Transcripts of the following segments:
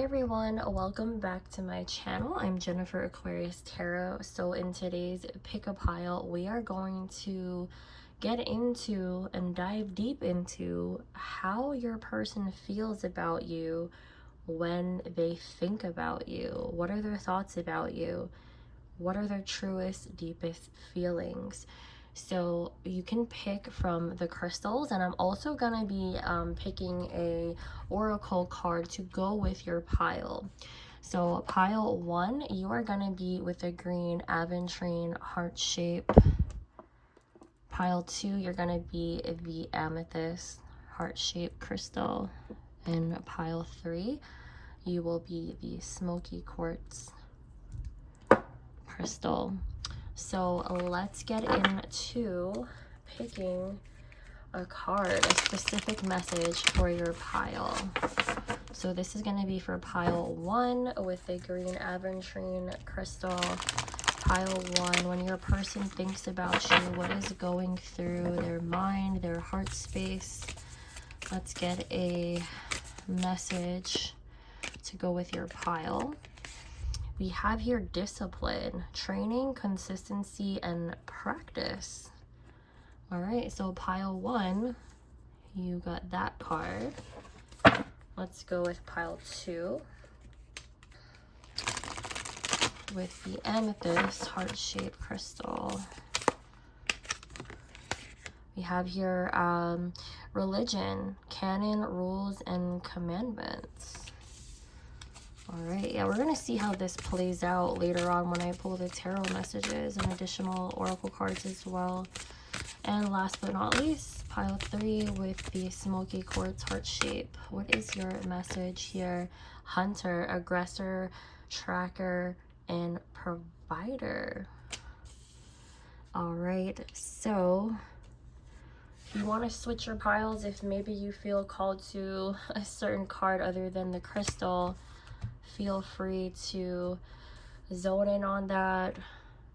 Hey everyone, welcome back to my channel. I'm Jennifer Aquarius Tarot. So in today's pick a pile, we are going to get into and dive deep into how your person feels about you when they think about you. What are their thoughts about you? What are their truest, deepest feelings? So you can pick from the crystals, and I'm also gonna be picking a oracle card to go with your pile. So pile 1, you are gonna be with a green aventurine heart shape. Pile 2, you're gonna be the amethyst heart shaped crystal. And pile 3, you will be the smoky quartz crystal. So let's get into picking a card, a specific message for your pile. So this is going to be for pile 1 with a green aventurine crystal. Pile 1, when your person thinks about you, what is going through their mind, their heart space? Let's get a message to go with your pile. We have here discipline, training, consistency, and practice. All right, so pile 1, you got that card. Let's go with pile 2 with the amethyst heart-shaped crystal. We have here religion, canon, rules, and commandments. All right, yeah, we're gonna see how this plays out later on when I pull the tarot messages and additional oracle cards as well. And last but not least, pile 3 with the smoky quartz heart shape. What is your message here? Hunter, aggressor, tracker, and provider. All right, so if you want to switch your piles, if maybe you feel called to a certain card other than the crystal, feel free to zone in on that,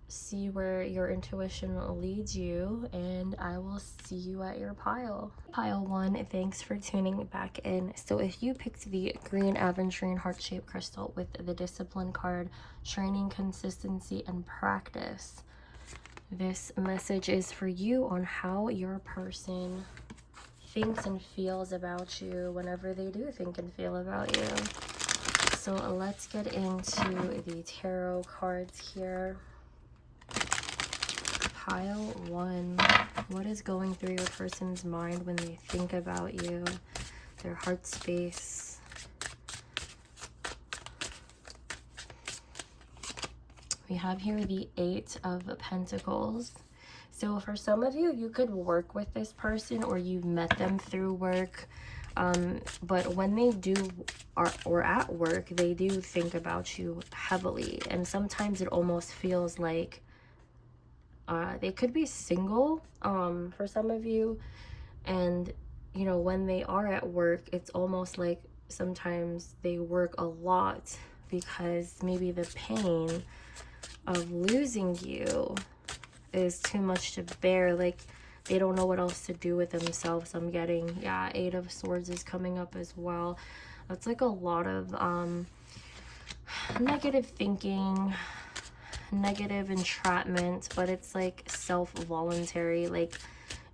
see where your intuition leads you, and I will see you at your pile. Pile 1, thanks for tuning back in. So if you picked the green aventurine heart-shaped crystal with the discipline card, training, consistency, and practice, this message is for you on how your person thinks and feels about you whenever they do think and feel about you. So let's get into the tarot cards here. Pile 1, what is going through your person's mind when they think about you, their heart space? We have here the 8 of Pentacles. So for some of you, you could work with this person or you've met them through work. But when they do or at work, they do think about you heavily. And sometimes it almost feels like they could be single for some of you. And, you know, when they are at work, it's almost like sometimes they work a lot because maybe the pain of losing you is too much to bear. Like, they don't know what else to do with themselves. I'm getting, yeah, 8 of Swords is coming up as well. That's like a lot of negative thinking, negative entrapment, but it's like self-voluntary. Like,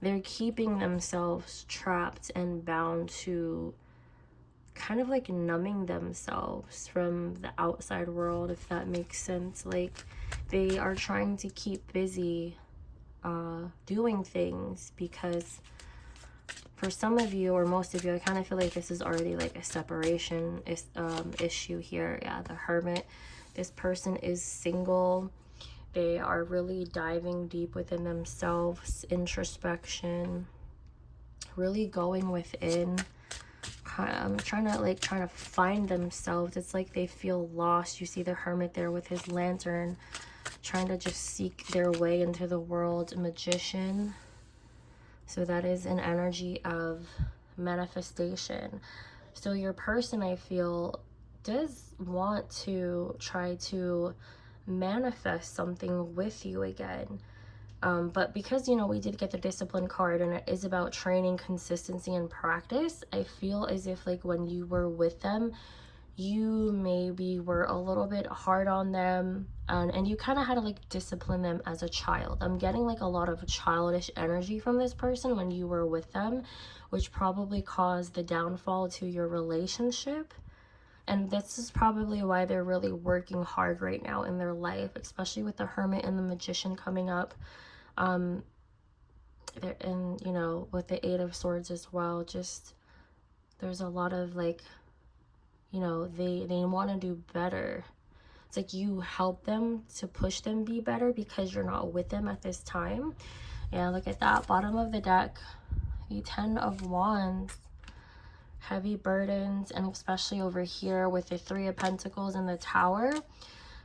they're keeping themselves trapped and bound to kind of like numbing themselves from the outside world, if that makes sense. Like, they are trying to keep busy doing things because for some of you or most of you, I kind of feel like this is already like a separation issue here. Yeah, the Hermit. This person is single. They are really diving deep within themselves, introspection, really going within, trying to find themselves. It's like they feel lost. You see the Hermit there with his lantern, trying to just seek their way into the world. Magician. So that is an energy of manifestation. So your person, I feel, does want to try to manifest something with you again. But because, you know, we did get the discipline card and it is about training, consistency, and practice, I feel as if like when you were with them, you maybe were a little bit hard on them, and you kind of had to like discipline them as a child. I'm getting like a lot of childish energy from this person when you were with them, which probably caused the downfall to your relationship. And this is probably why they're really working hard right now in their life, especially with the Hermit and the Magician coming up. And you know, with the Eight of Swords as well, just there's a lot of like, you know, they want to do better. It's like you help them to push them be better because you're not with them at this time. And look at that, bottom of the deck, the 10 of Wands, heavy burdens, and especially over here with the 3 of Pentacles and the Tower.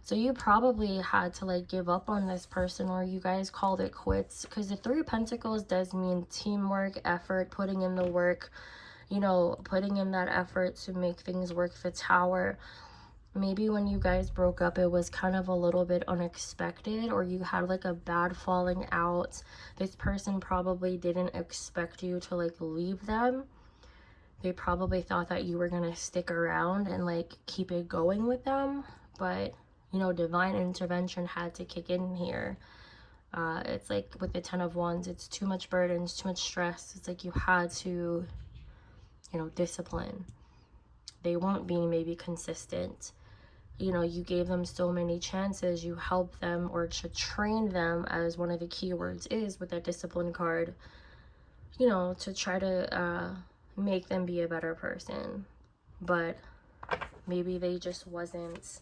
So you probably had to like give up on this person, or you guys called it quits, because the 3 of Pentacles does mean teamwork, effort, putting in the work, you know, putting in that effort to make things work. The Tower, maybe when you guys broke up, it was kind of a little bit unexpected, or you had like a bad falling out. This person probably didn't expect you to like leave them. They probably thought that you were gonna stick around and like keep it going with them, but you know, divine intervention had to kick in here. It's like with the 10 of Wands, it's too much burdens, too much stress. It's like you had to, you know, discipline. They weren't being maybe consistent. You know, you gave them so many chances, you helped them, or to train them, as one of the keywords is with that discipline card, you know, to try to make them be a better person. But maybe they just wasn't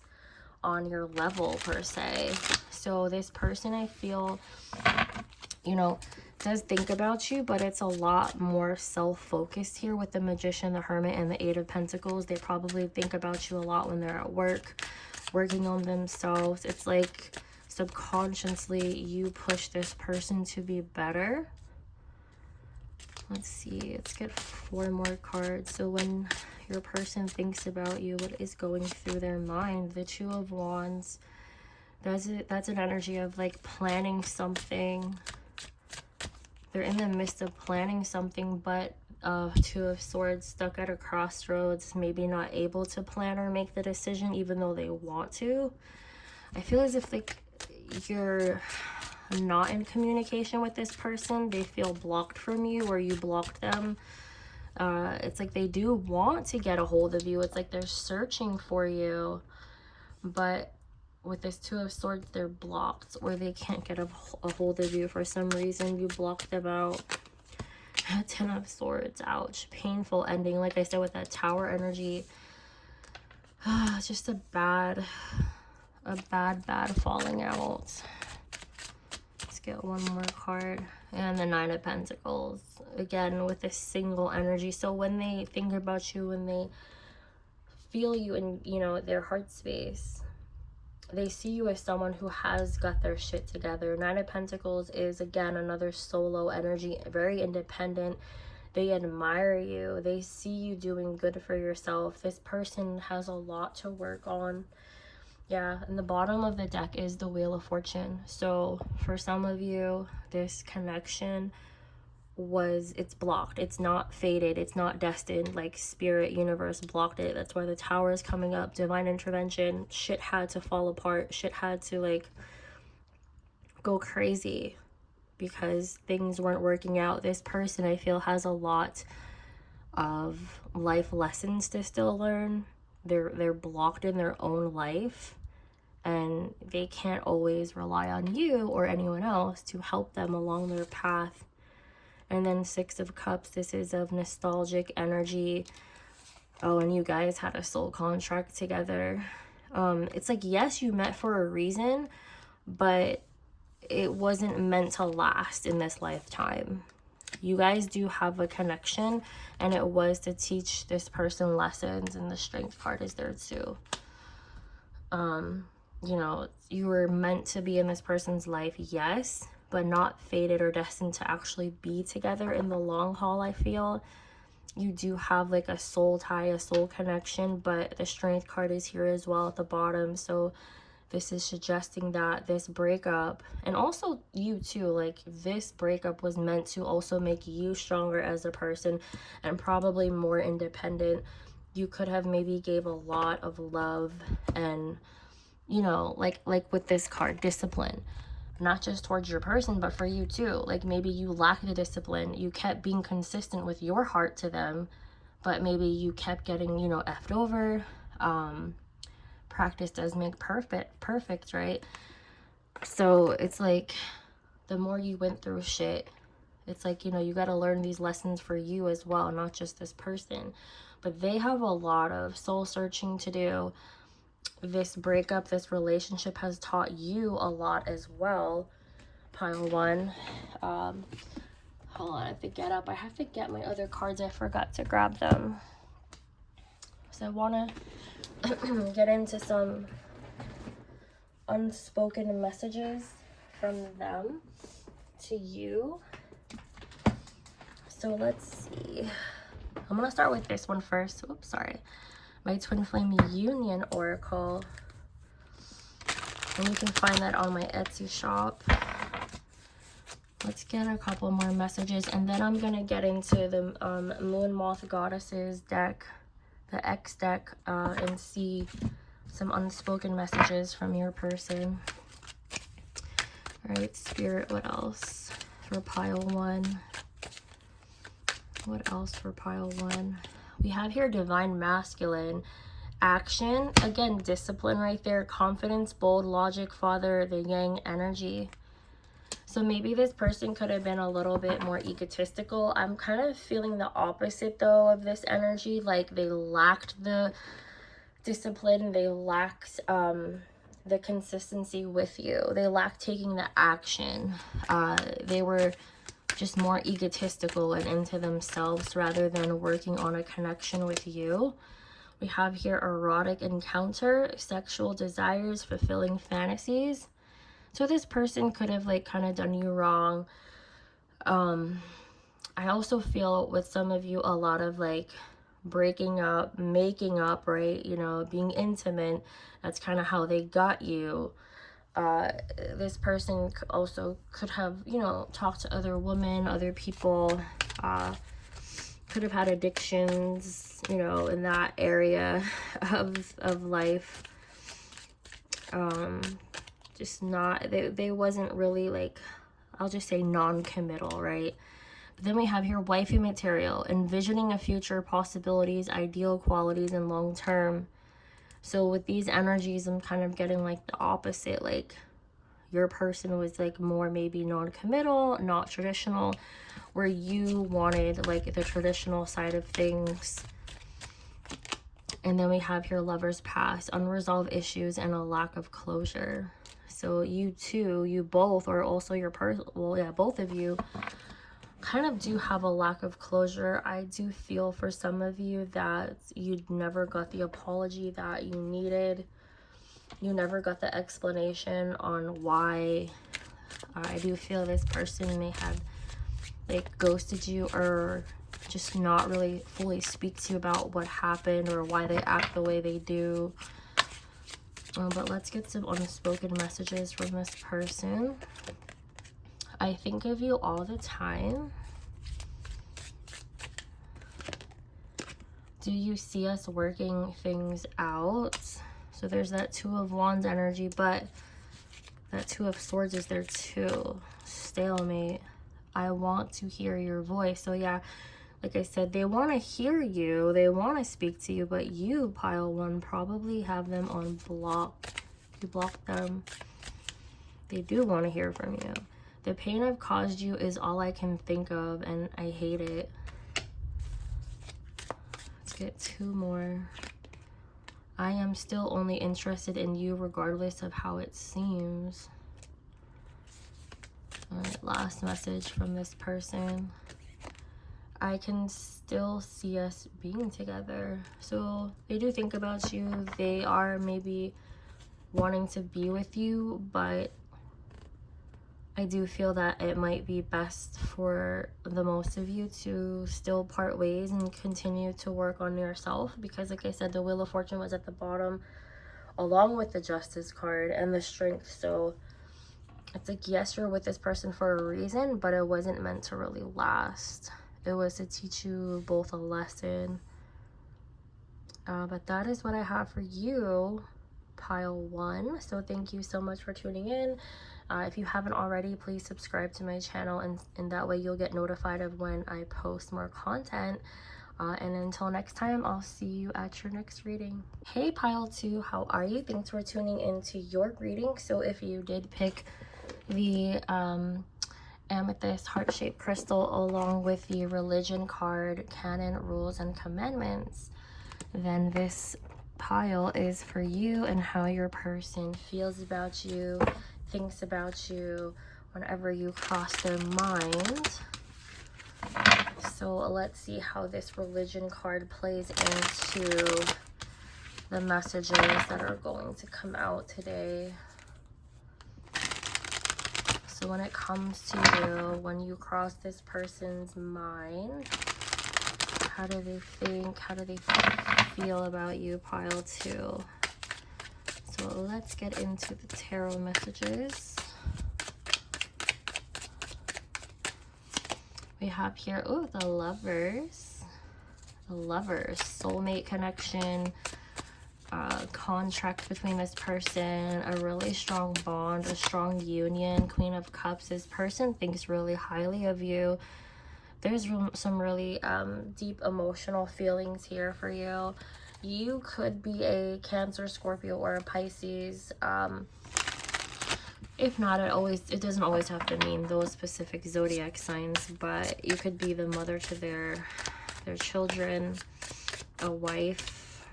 on your level per se. So this person, I feel, you know, does think about you, but it's a lot more self-focused here with the Magician, the Hermit, and the 8 of Pentacles. They probably think about you a lot when they're at work, working on themselves. It's like subconsciously you push this person to be better. Let's see, let's get 4 more cards. So when your person thinks about you, what is going through their mind? The 2 of Wands, that's an energy of like planning something. They're in the midst of planning something, but 2 of Swords, stuck at a crossroads, maybe not able to plan or make the decision even though they want to. I feel as if like you're not in communication with this person. They feel blocked from you, or you blocked them. It's like they do want to get a hold of you. It's like they're searching for you, but with this 2 of Swords, they're blocked, or they can't get a hold of you for some reason. You blocked them out. 10 of Swords, ouch, painful ending. Like I said, with that Tower energy, just a bad falling out. Let's get one more card. And the 9 of Pentacles, again with this single energy. So when they think about you, when they feel you in, you know, their heart space, they see you as someone who has got their shit together. 9 of Pentacles is, again, another solo energy, very independent. They admire you. They see you doing good for yourself. This person has a lot to work on. Yeah, and the bottom of the deck is the Wheel of Fortune. So for some of you, this connection it's blocked. It's not fated. It's not destined. Like spirit, universe blocked it. That's why the Tower is coming up. Divine intervention. Shit had to fall apart. Shit had to like go crazy because things weren't working out. This person, I feel, has a lot of life lessons to still learn. They're blocked in their own life, and they can't always rely on you or anyone else to help them along their path. And then 6 of Cups, this is of nostalgic energy. Oh, and you guys had a soul contract together. It's like, yes, you met for a reason, but it wasn't meant to last in this lifetime. You guys do have a connection, and it was to teach this person lessons, and the Strength card is there too. You know, you were meant to be in this person's life, yes, but not fated or destined to actually be together in the long haul. I feel you do have like a soul tie, a soul connection, but the Strength card is here as well at the bottom. So this is suggesting that this breakup, and also you too, like this breakup was meant to also make you stronger as a person and probably more independent. you could have maybe gave a lot of love and, you know, like with this card, discipline, not just towards your person, but for you too. Like maybe you lacked the discipline. You kept being consistent with your heart to them, but maybe you kept getting, you know, effed over. Practice does make perfect, right? So it's like the more you went through shit, it's like, you know, you got to learn these lessons for you as well, not just this person. But they have a lot of soul searching to do. This breakup, this relationship has taught you a lot as well, pile one. Hold on, I have to get up. I have to get my other cards. I forgot to grab them. So I want to get into some unspoken messages from them to you. So let's see. I'm going to start with this one first. Oops, sorry. My Twin Flame Union Oracle. And you can find that on my Etsy shop. Let's get a couple more messages. And then I'm going to get into the Moon Moth Goddesses deck, the X deck, and see some unspoken messages from your person. All right, Spirit, what else for pile one? What else for pile one? We have here Divine Masculine, action, again, discipline right there, confidence, bold, logic, father, the yang energy. So maybe this person could have been a little bit more egotistical. I'm kind of feeling the opposite though of this energy, like they lacked the discipline, they lacked the consistency with you, they lacked taking the action. They were just more egotistical and into themselves rather than working on a connection with you. We have here erotic encounter, sexual desires, fulfilling fantasies. So this person could have like kind of done you wrong. I also feel with some of you a lot of like breaking up, making up, right? You know, being intimate. That's kind of how they got you. This person also could have, you know, talked to other women, other people, could have had addictions, you know, in that area of life. Just not, they wasn't really like, I'll just say non-committal, right? But then we have here wifey material, envisioning a future, possibilities, ideal qualities, and long-term. So with these energies, I'm kind of getting like the opposite, like your person was like more maybe non-committal, not traditional, where you wanted like the traditional side of things. And then we have here lovers past, unresolved issues, and a lack of closure. So you two, you both, or also your person, well, yeah, both of you kind of do have a lack of closure. I do feel for some of you that you never got the apology that you needed. You never got the explanation on why. I do feel this person may have like ghosted you or just not really fully speak to you about what happened or why they act the way they do. But let's get some unspoken messages from this person. I think of you all the time. Do you see us working things out? So there's that Two of Wands energy, but that Two of Swords is there too. Stalemate. I want to hear your voice. So yeah, like I said, they want to hear you. They want to speak to you, but you, pile one, probably have them on block. You block them. They do want to hear from you. The pain I've caused you is all I can think of, and I hate it. Let's get two more. I am still only interested in you regardless of how it seems. All right, last message from this person. I can still see us being together. So they do think about you. They are maybe wanting to be with you, but I do feel that it might be best for the most of you to still part ways and continue to work on yourself, because like I said, the Wheel of Fortune was at the bottom along with the Justice card and the Strength. So it's like, yes, you're with this person for a reason, but it wasn't meant to really last. It was to teach you both a lesson But that is what I have for you, pile 1. So thank you so much for tuning in. If you haven't already, please subscribe to my channel, and that way you'll get notified of when I post more content. And until next time, I'll see you at your next reading. Hey pile 2, how are you? Thanks for tuning into your reading. So if you did pick the amethyst heart-shaped crystal along with the religion card, canon, rules, and commandments, then this pile is for you and how your person feels about you, thinks about you whenever you cross their mind. So let's see how this religion card plays into the messages that are going to come out today. So when it comes to you, when you cross this person's mind, how do they think? How do they feel about you, pile 2? So let's get into the tarot messages. We have here, oh, the lovers. The lovers, soulmate connection, contract between this person, a really strong bond, a strong union. Queen of Cups, this person thinks really highly of you. There's some really deep emotional feelings here for you. You could be a Cancer, Scorpio, or a Pisces. If not, it doesn't always have to mean those specific zodiac signs, but you could be the mother to their children, a wife,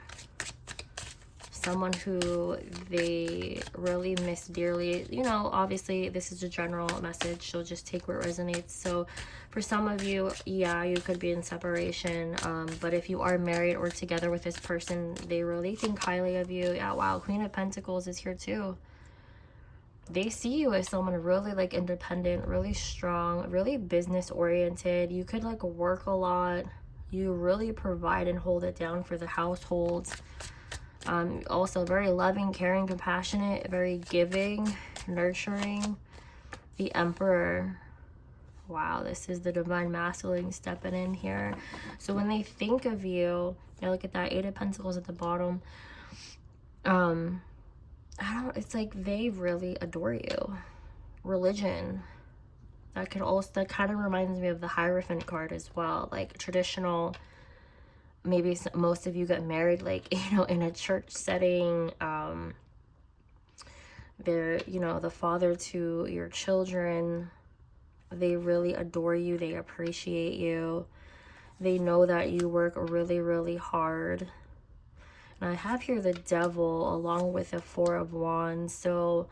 someone who they really miss dearly. You know, obviously this is a general message, so just take what resonates. So for some of you, yeah, you could be in separation, but if you are married or together with this person, they really think highly of you. Yeah, wow, Queen of Pentacles is here too. They see you as someone really like independent, really strong, really business oriented. You could like work a lot. You really provide and hold it down for the household. Also very loving, caring, compassionate, very giving, nurturing. The Emperor. Wow, this is the divine masculine stepping in here. So when they think of you, look at that 8 of Pentacles at the bottom. It's like they really adore you. Religion. That kind of reminds me of the Hierophant card as well. Like traditional, maybe most of you got married, like, you know, in a church setting. They're, you know, the father to your children. They really adore you. They appreciate you. They know that you work really, really hard. And I have here the Devil along with the 4 of Wands. So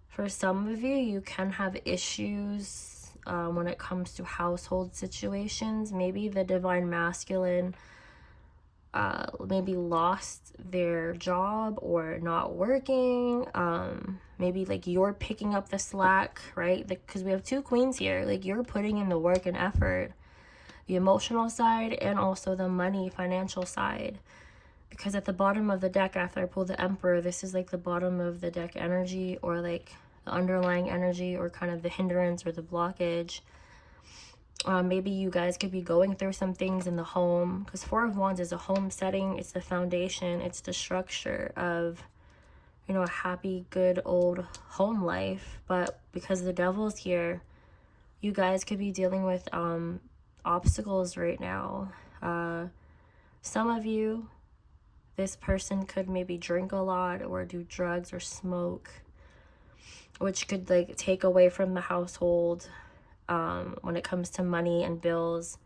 for some of you, you can have issues when it comes to household situations. Maybe the divine masculine maybe lost their job or not working. Maybe like you're picking up the slack, right? Because we have 2 queens here. Like you're putting in the work and effort, the emotional side and also the money, financial side. Because at the bottom of the deck, after I pull the Emperor, this is like the bottom of the deck energy, or like the underlying energy, or kind of the hindrance or the blockage. Maybe you guys could be going through some things in the home, because 4 of Wands is a home setting. It's the foundation. It's the structure of, you know, a happy, good, old home life. But because the Devil's here, you guys could be dealing with obstacles right now. Some of you, this person could maybe drink a lot or do drugs or smoke, which could like take away from the household when it comes to money and bills.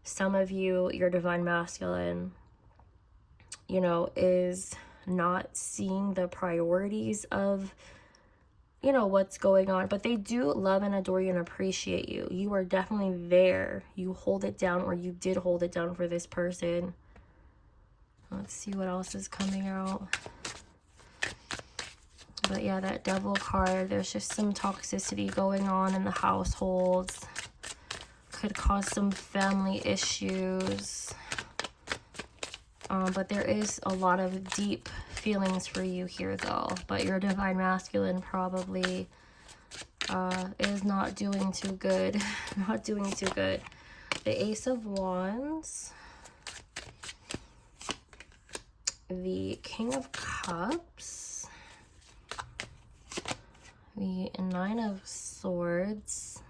Some of you, your divine masculine, you know, is not seeing the priorities of, you know, what's going on, but they do love and adore you and appreciate you. You are definitely there. You hold it down, or you did hold it down for this person. Let's see what else is coming out. But yeah, that Devil card, there's just some toxicity going on in the households. Could cause some family issues. But there is a lot of deep feelings for you here though. But your divine masculine probably is not doing too good. Not doing too good. The Ace of Wands. the King of Cups, the Nine of Swords,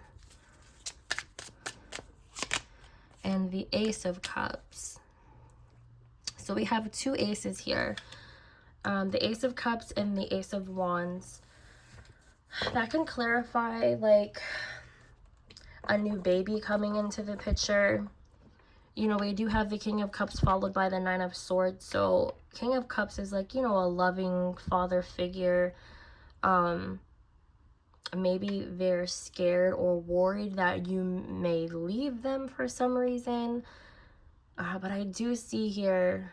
and the Ace of Cups. So we have two aces here. The Ace of Cups and the Ace of Wands. That can clarify like a new baby coming into the picture. You know, we do have the King of Cups followed by the Nine of Swords. So King of Cups is like, you know, a loving father figure. Maybe they're scared or worried that you may leave them for some reason. But I do see here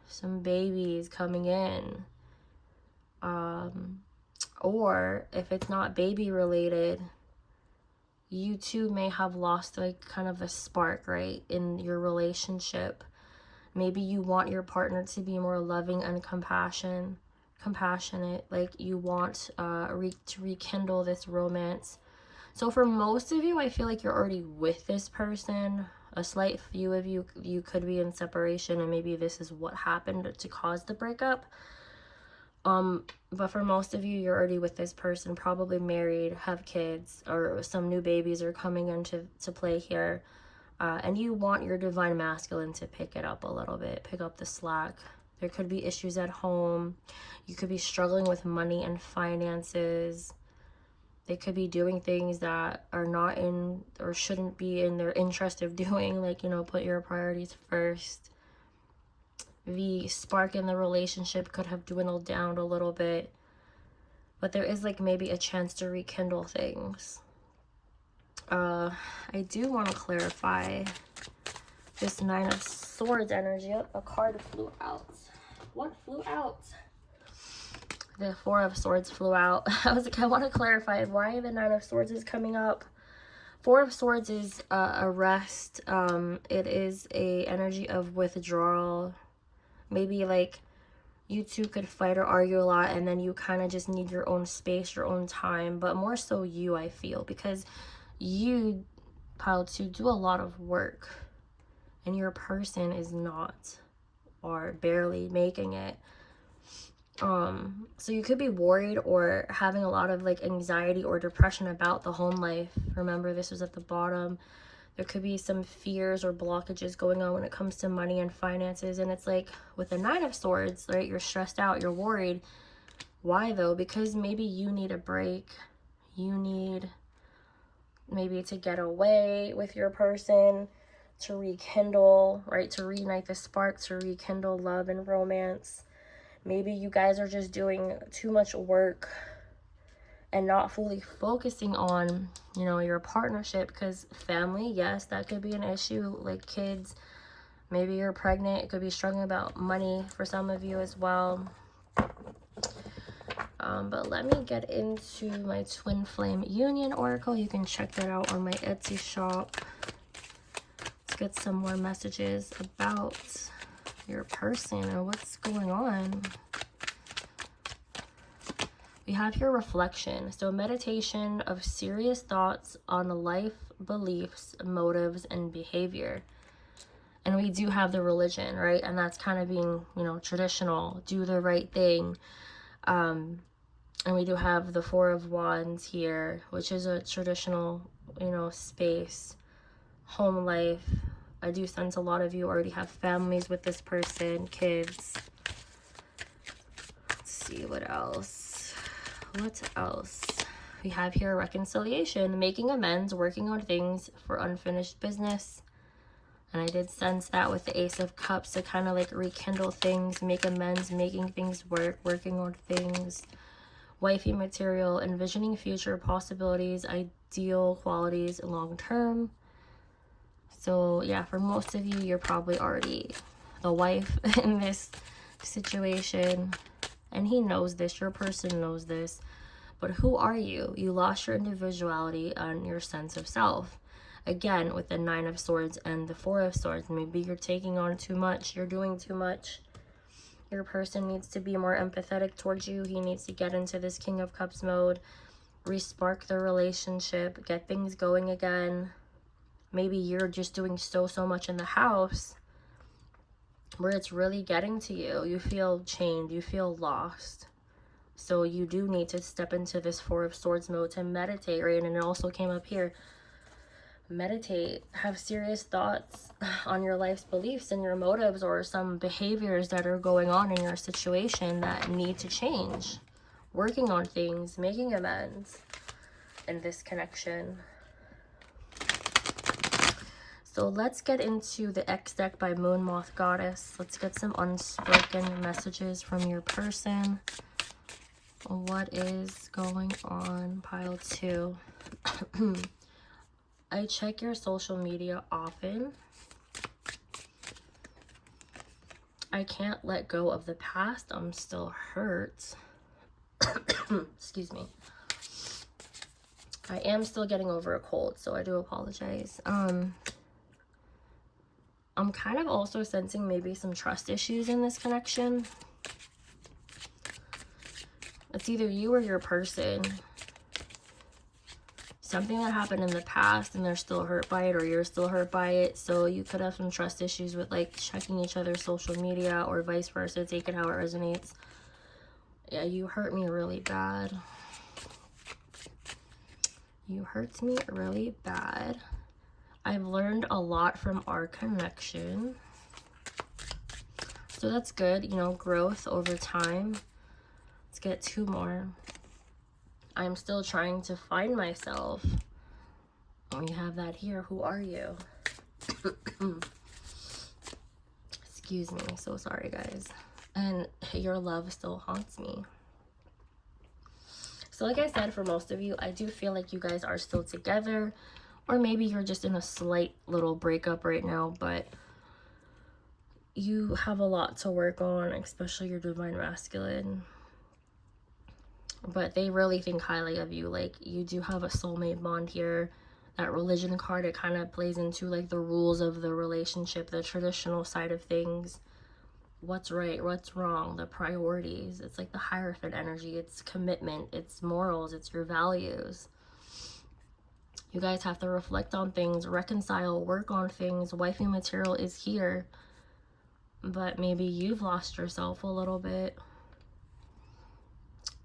some babies coming in. Or if it's not baby related, you too may have lost like kind of a spark, right, in your relationship. Maybe you want your partner to be more loving and compassionate, like you want to rekindle this romance. So for most of you, I feel like you're already with this person. A slight few of you could be in separation, and maybe this is what happened to cause the breakup. But for most of you, you're already with this person, probably married, have kids, or some new babies are coming into play here. And you want your divine masculine to pick it up a little bit, pick up the slack. There could be issues at home. You could be struggling with money and finances. They could be doing things that are not in or shouldn't be in their interest of doing, like, you know, put your priorities first. The spark in the relationship could have dwindled down a little bit, but there is like maybe a chance to rekindle things. I do want to clarify this Nine of Swords energy. A card flew out. What flew out? The Four of Swords flew out. I was like, I want to clarify why the Nine of Swords is coming up. Four of Swords is a rest. It is a energy of withdrawal. Maybe like you two could fight or argue a lot, and then you kind of just need your own space, your own time. But more so you, I feel, because you, pile 2, do a lot of work, and your person is not, or barely making it. So you could be worried or having a lot of like anxiety or depression about the home life. Remember, this was at the bottom. There could be some fears or blockages going on when it comes to money and finances. And it's like with the Nine of Swords, right? You're stressed out, you're worried. Why though? Because maybe you need a break. You need maybe to get away with your person, to rekindle, right? To reignite the spark, to rekindle love and romance. Maybe you guys are just doing too much work and not fully focusing on, you know, your partnership. Because family, yes, that could be an issue, like kids. Maybe you're pregnant. It could be struggling about money for some of you as well. But let me get into my Twin Flame Union Oracle. You can check that out on my Etsy shop. Let's get some more messages about your person and what's going on. We have here reflection. So meditation of serious thoughts on life, beliefs, motives, and behavior. And we do have the religion, right? And that's kind of being, you know, traditional, do the right thing. And we do have the Four of Wands here, which is a traditional, you know, space, home life. I do sense a lot of you already have families with this person, kids. Let's see what else. What else? We have here reconciliation, making amends, working on things for unfinished business. And I did sense that with the Ace of Cups to kind of like rekindle things, make amends, making things work, working on things. Wifey material, envisioning future possibilities, ideal qualities long term. So yeah, for most of you, you're probably already the wife in this situation. And he knows this, your person knows this. But who are you? You lost your individuality and your sense of self. Again, with the Nine of Swords and the Four of Swords, maybe you're taking on too much, you're doing too much. Your person needs to be more empathetic towards you. He needs to get into this King of Cups mode, re-spark the relationship, get things going again. Maybe you're just doing so much in the house where it's really getting to you. You feel chained, you feel lost. So you do need to step into this Four of Swords mode to meditate, right? And it also came up here. Meditate, have serious thoughts on your life's beliefs and your motives, or some behaviors that are going on in your situation that need to change. Working on things, making amends in this connection. So let's get into the X deck by Moon Moth Goddess. Let's get some unspoken messages from your person. What is going on, pile 2? I check your social media often. I can't let go of the past. I'm still hurt. Excuse me. I am still getting over a cold, so I do apologize. I'm kind of also sensing maybe some trust issues in this connection. It's either you or your person. Something that happened in the past and they're still hurt by it, or you're still hurt by it. So you could have some trust issues with like checking each other's social media, or vice versa. Take it how it resonates. Yeah, you hurt me really bad. You hurt me really bad. I've learned a lot from our connection. So that's good, you know, growth over time. Let's get 2 more. I'm still trying to find myself. And we have that here. Who are you? Excuse me. So sorry, guys. And your love still haunts me. So like I said, for most of you, I do feel like you guys are still together. Or maybe you're just in a slight little breakup right now. But you have a lot to work on, especially your divine masculine. But they really think highly of you. Like, you do have a soulmate bond here. That religion card, it kind of plays into like the rules of the relationship, the traditional side of things. What's right, what's wrong, the priorities. It's like the Hierophant energy. It's commitment, it's morals, it's your values. You guys have to reflect on things, reconcile, work on things. Wifey material is here. But maybe you've lost yourself a little bit.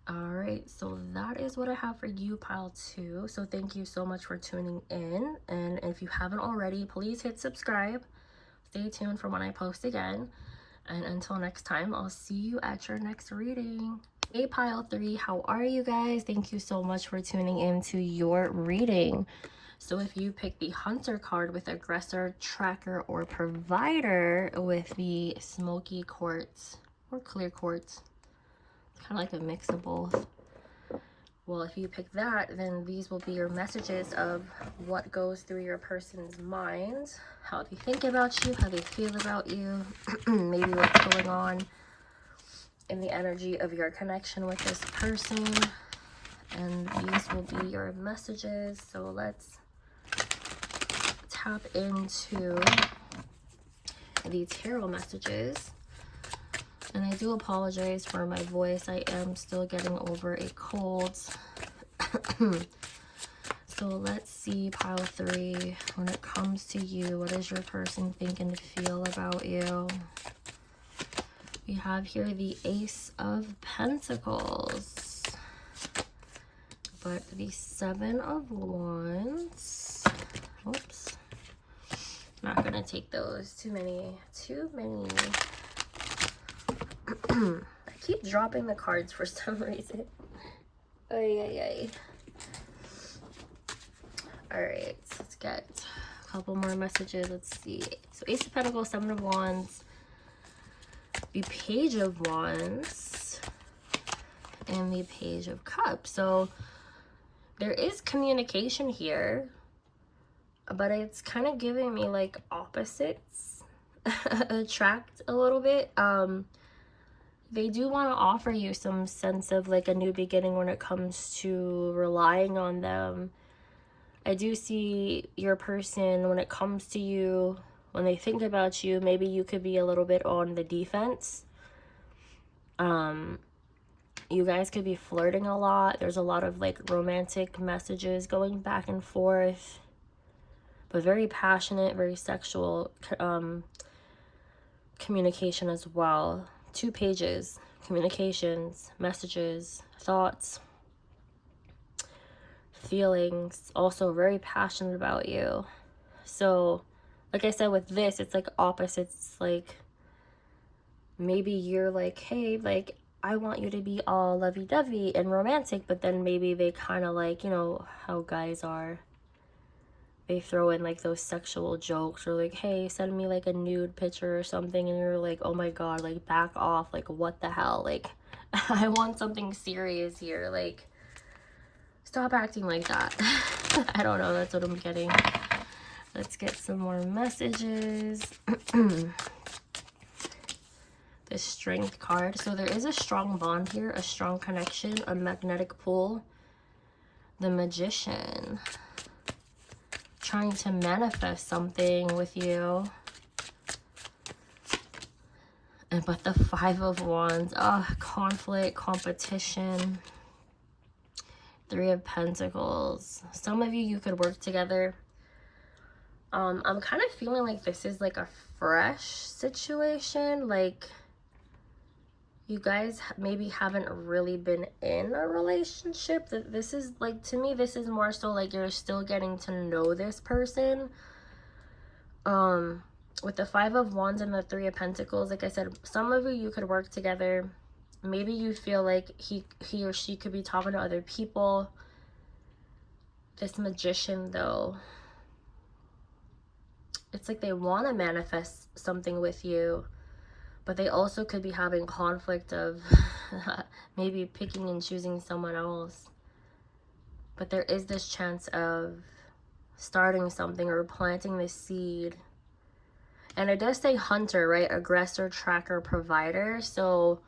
All right, so that is what I have for you, pile 2. So thank you so much for tuning in. And if you haven't already, please hit subscribe. Stay tuned for when I post again. And until next time, I'll see you at your next reading. Hey, pile 3, how are you guys? Thank you so much for tuning in to your reading. So if you pick the Hunter card with aggressor, tracker, or provider with the smoky quartz or clear quartz, kind of like a mix of both. Well, if you pick that, then these will be your messages of what goes through your person's mind, how they think about you, how they feel about you, maybe what's going on in the energy of your connection with this person. And these will be your messages. So let's tap into the tarot messages. And I do apologize for my voice. I am still getting over a cold. So let's see, pile 3. When it comes to you, what does your person think and feel about you? We have here the Ace of Pentacles. But the 7 of Wands. Oops. Not going to take those. Too many. I keep dropping the cards for some reason. Ay. Alright, so let's get a couple more messages. Let's see. So Ace of Pentacles, 7 of Wands, the Page of Wands, and the Page of Cups. So there is communication here, but it's kind of giving me like opposites attract a little bit. They do want to offer you some sense of like a new beginning when it comes to relying on them. I do see your person, when it comes to you, when they think about you, maybe you could be a little bit on the defense. You guys could be flirting a lot. There's a lot of like romantic messages going back and forth, but very passionate, very sexual. communication as well. 2 pages, communications, messages, thoughts, feelings, also very passionate about you. So like I said, with this, it's like opposites. Like maybe you're like, hey, like I want you to be all lovey-dovey and romantic, but then maybe they kind of like, you know how guys are, they throw in like those sexual jokes, or like, hey, send me like a nude picture or something, and you're like, oh my god, like back off, like what the hell, like I want something serious here, like stop acting like that. I don't know, that's what I'm getting. Let's get some more messages. The Strength card. So there is a strong bond here, a strong connection, a magnetic pull. The Magician. Trying to manifest something with you. But the 5 of Wands. Conflict, competition. 3 of Pentacles. Some of you could work together. I'm kind of feeling like this is like a fresh situation. Like you guys maybe haven't really been in a relationship. This is like, to me, this is more so like you're still getting to know this person. With the 5 of Wands and the 3 of Pentacles, like I said, some of you could work together. Maybe you feel like he or she could be talking to other people. This Magician, though, it's like they want to manifest something with you, but they also could be having conflict of maybe picking and choosing someone else. But there is this chance of starting something or planting the seed. And it does say hunter, right? Aggressor, tracker, provider. So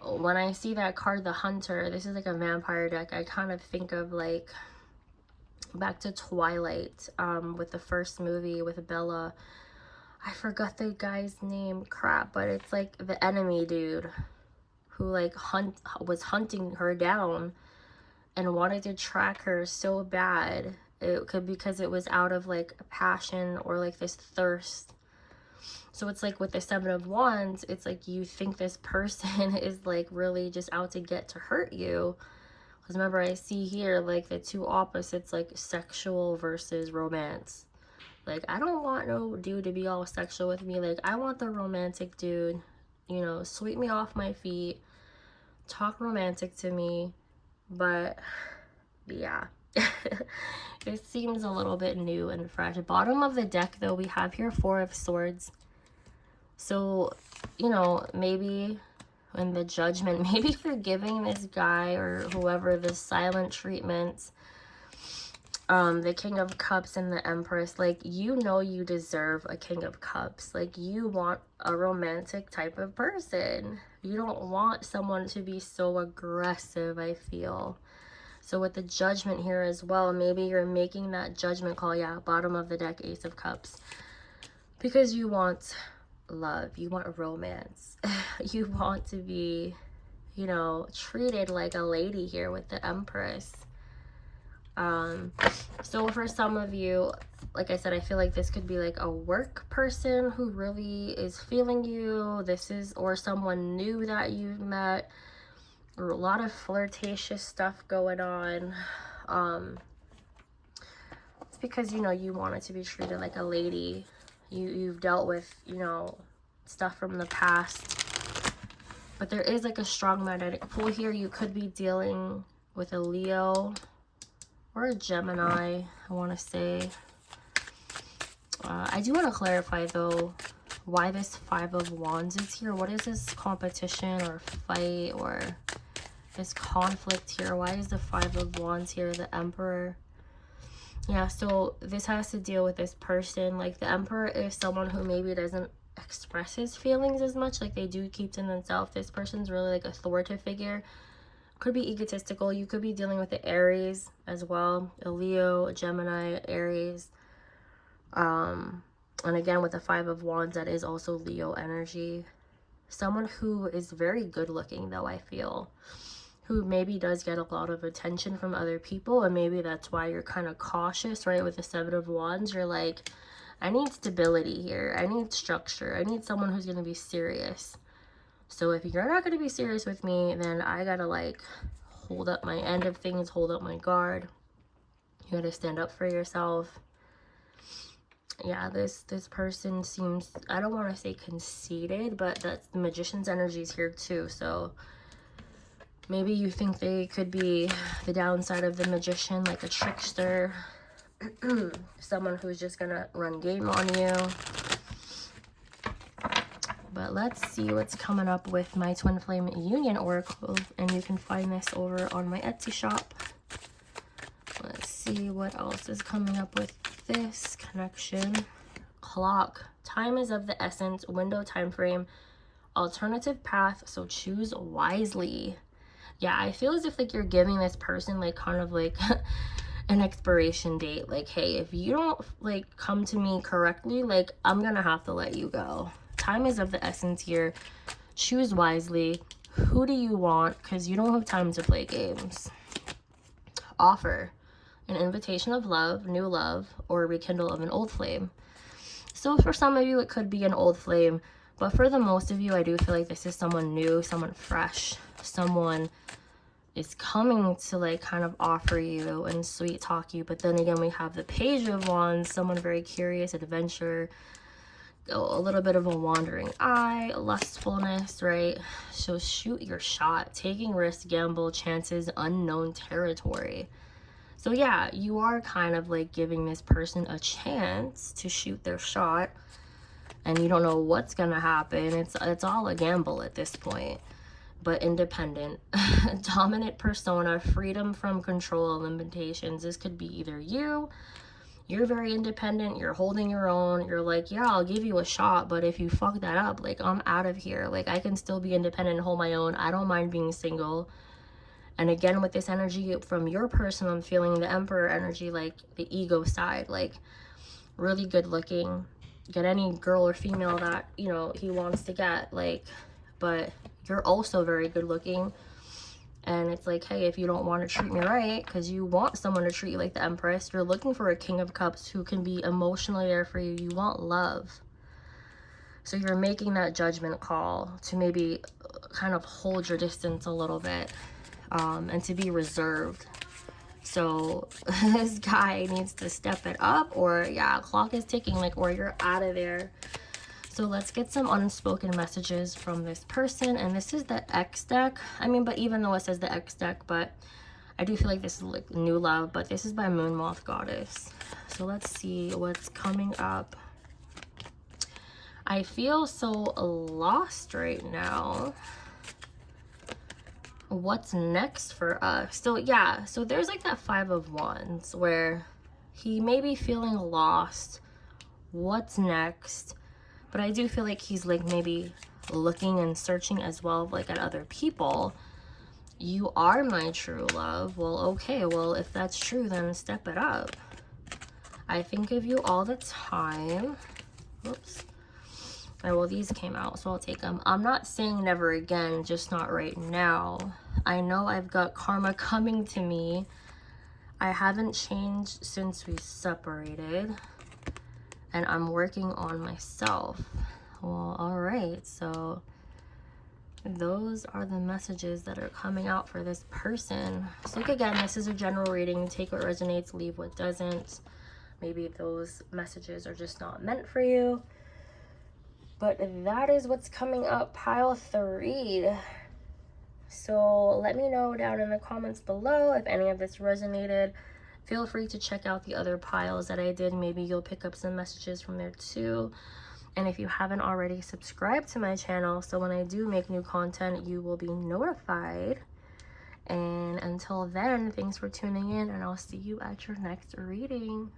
when I see that card, the hunter, this is like a vampire deck. I kind of think of like back to Twilight, with the first movie with Bella. I forgot the guy's name, crap, but it's like the enemy dude who like was hunting her down and wanted to track her so bad. It could, because it was out of like passion or like this thirst. So it's like with the 7 of Wands, it's like you think this person is like really just out to get to hurt you. Because remember, I see here like the 2 opposites, like sexual versus romance. Like, I don't want no dude to be all sexual with me. Like, I want the romantic dude, you know, sweep me off my feet, talk romantic to me. But yeah, it seems a little bit new and fresh. Bottom of the deck, though, we have here 4 of Swords. So, you know, maybe in the Judgment, maybe you're giving this guy or whoever the silent treatment. The King of Cups and the Empress, like, you know you deserve a King of Cups. Like, you want a romantic type of person. You don't want someone to be so aggressive, I feel. So with the Judgment here as well, maybe you're making that judgment call. Yeah, bottom of the deck, Ace of Cups. Because you want love. You want romance. You want to be, you know, treated like a lady here with the Empress. So for some of you, like I said, I feel like this could be like a work person who really is feeling you. This is, or someone new that you've met, or a lot of flirtatious stuff going on. It's because, you know, you wanted to be treated like a lady. You've dealt with, you know, stuff from the past. But there is like a strong magnetic pull here. You could be dealing with a Leo or a Gemini, I want to say. I do want to clarify, though, why this 5 of Wands is here. What is this competition or fight or this conflict here? Why is the 5 of Wands here, the Emperor? Yeah, so this has to deal with this person. Like, the Emperor is someone who maybe doesn't express his feelings as much. Like, they do keep to themselves. This person's really like authoritative figure. Could be egotistical. You could be dealing with the Aries as well. A Leo, a Gemini, Aries. And again, with the 5 of Wands, that is also Leo energy. Someone who is very good looking, though, I feel. Who maybe does get a lot of attention from other people. And maybe that's why you're kind of cautious, right? With the 7 of Wands, you're like, I need stability here. I need structure. I need someone who's going to be serious. So if you're not going to be serious with me, then I got to like hold up my end of things, hold up my guard. You got to stand up for yourself. Yeah, this person seems, I don't want to say conceited, but that's the Magician's energy is here too. So maybe you think they could be the downside of the Magician, like a trickster. Someone who's just gonna run game on you. But let's see what's coming up with my Twin Flame Union Oracle. And you can find this over on my Etsy shop. Let's see what else is coming up with this connection. Clock. Time is of the essence. Window time frame. Alternative path. So choose wisely. Yeah, I feel as if like you're giving this person like kind of like an expiration date. Like, hey, if you don't like come to me correctly, like I'm gonna have to let you go. Time is of the essence here. Choose wisely. Who do you want? Because you don't have time to play games. Offer. An invitation of love, new love, or a rekindle of an old flame. So for some of you, it could be an old flame. But for the most of you, I do feel like this is someone new, someone fresh, someone is coming to like kind of offer you and sweet talk you. But then again, we have the Page of Wands, someone very curious, adventure, a little bit of a wandering eye, lustfulness, right? So shoot your shot, taking risks, gamble, chances, unknown territory. So yeah, you are kind of like giving this person a chance to shoot their shot, and you don't know what's gonna happen. It's all a gamble at this point. But independent, dominant persona, freedom from control, limitations. This could be either you're very independent, you're holding your own, you're like, yeah, I'll give you a shot, but if you fuck that up, like, I'm out of here. Like, I can still be independent and hold my own. I don't mind being single. And again, with this energy from your person, I'm feeling the Emperor energy, like the ego side, like really good looking. Get any girl or female that, you know, he wants to get, like, but you're also very good looking. And it's like, hey, if you don't want to treat me right, because you want someone to treat you like the Empress, you're looking for a King of Cups who can be emotionally there for you. You want love. So you're making that judgment call to maybe kind of hold your distance a little bit, and to be reserved. So this guy needs to step it up, or yeah, clock is ticking, like, or you're out of there. So let's get some unspoken messages from this person. And this is the X deck. I mean, but even though it says the X deck, but I do feel like this is like new love, but this is by Moon Moth Goddess. So let's see what's coming up. I feel so lost right now. What's next for us? So yeah, so there's like that Five of Wands where he may be feeling lost. What's next? But I do feel like he's like maybe looking and searching as well, like at other people. You are my true love. Well, okay, well, if that's true, then step it up. I think of you all the time. Oops. Oh, well, these came out, so I'll take them. I'm not saying never again, just not right now. I know I've got karma coming to me. I haven't changed since we separated. And I'm working on myself. Well, all right. So those are the messages that are coming out for this person. So again, this is a general reading. Take what resonates, leave what doesn't. Maybe those messages are just not meant for you. But that is what's coming up, pile 3. So let me know down in the comments below if any of this resonated. Feel free to check out the other piles that I did. Maybe you'll pick up some messages from there too. And if you haven't already, subscribe to my channel so when I do make new content, you will be notified. And until then, thanks for tuning in, and I'll see you at your next reading.